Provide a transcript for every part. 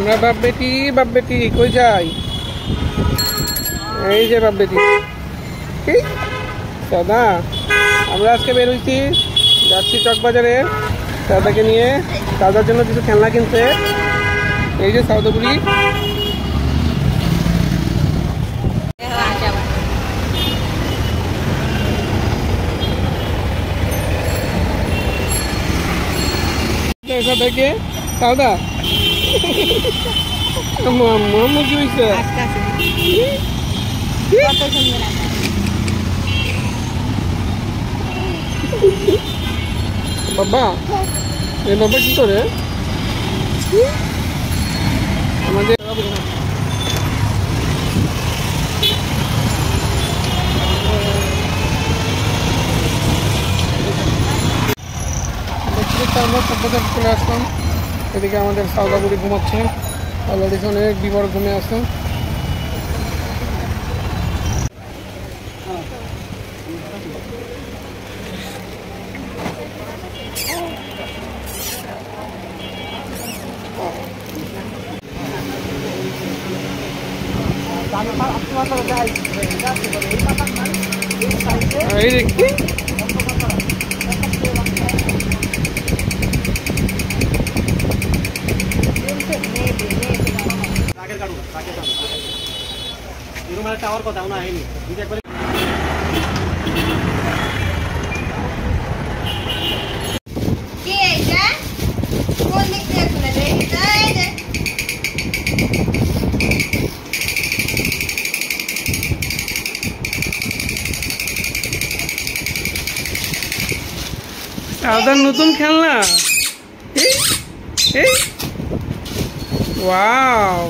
আমরা বাপ বেটি কই যাই? এই যে বাপ বেটি কি দাদা, আমরা আজকে বের হইছি, যাচ্ছি চকবাজারে দাদাকে নিয়ে। দাদার জন্য কিছু খেলনা কিনতে। এই যে সৌদাপুরি, দেখে সাউদা কি হয়েছে? বাবা এ বাবা কি করে আমাদের আমরা চকবাজার চলে আসলাম। এদিকে আমাদের সৌদাপুরি ঘুমাচ্ছে, অলরেডি অনেক বিবর ঘুমে আছে। এই দেখি টাওয়ার কথা না হয়নি। সাউদার নতুন খেলনা। ওয়াও,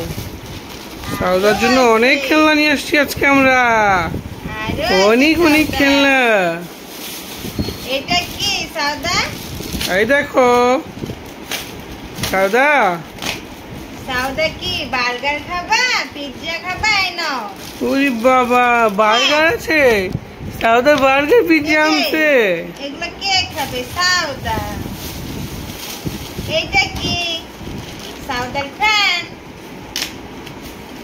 সাউদার জন্য অনেক খেলনা নিয়ে আসছি আজকে আমরা, অনেক অনেক খেলনা। এটা কি সাউদা? এই দেখো সাউদা। সাউদা কি বার্গার খাবা, পিৎজা খাবা? এই নাও। ওরে বাবা, বার্গার আছে? সাউদা বার্গার পিৎজা আনছে। এগুলো কে খাবে? সাউদা। এইটা কি সাউদার ফ্যান?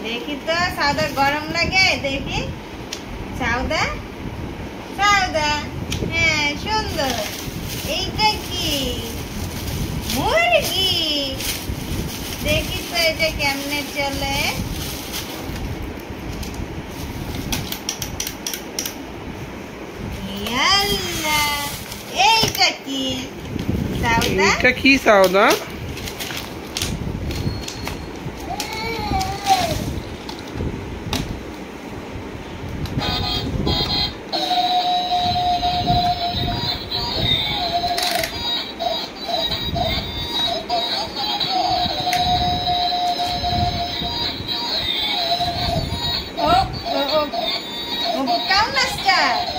দেখি তো সাউদার গরম লাগে, দেখি। সাউদা সাউদা, হ্যাঁ সুন্দর। এইটা কি মুরগি? দেখি তো এটা কেমনে চলে। এইটা কি সাউদা? এটা কি সাউদা? Kamu nascar?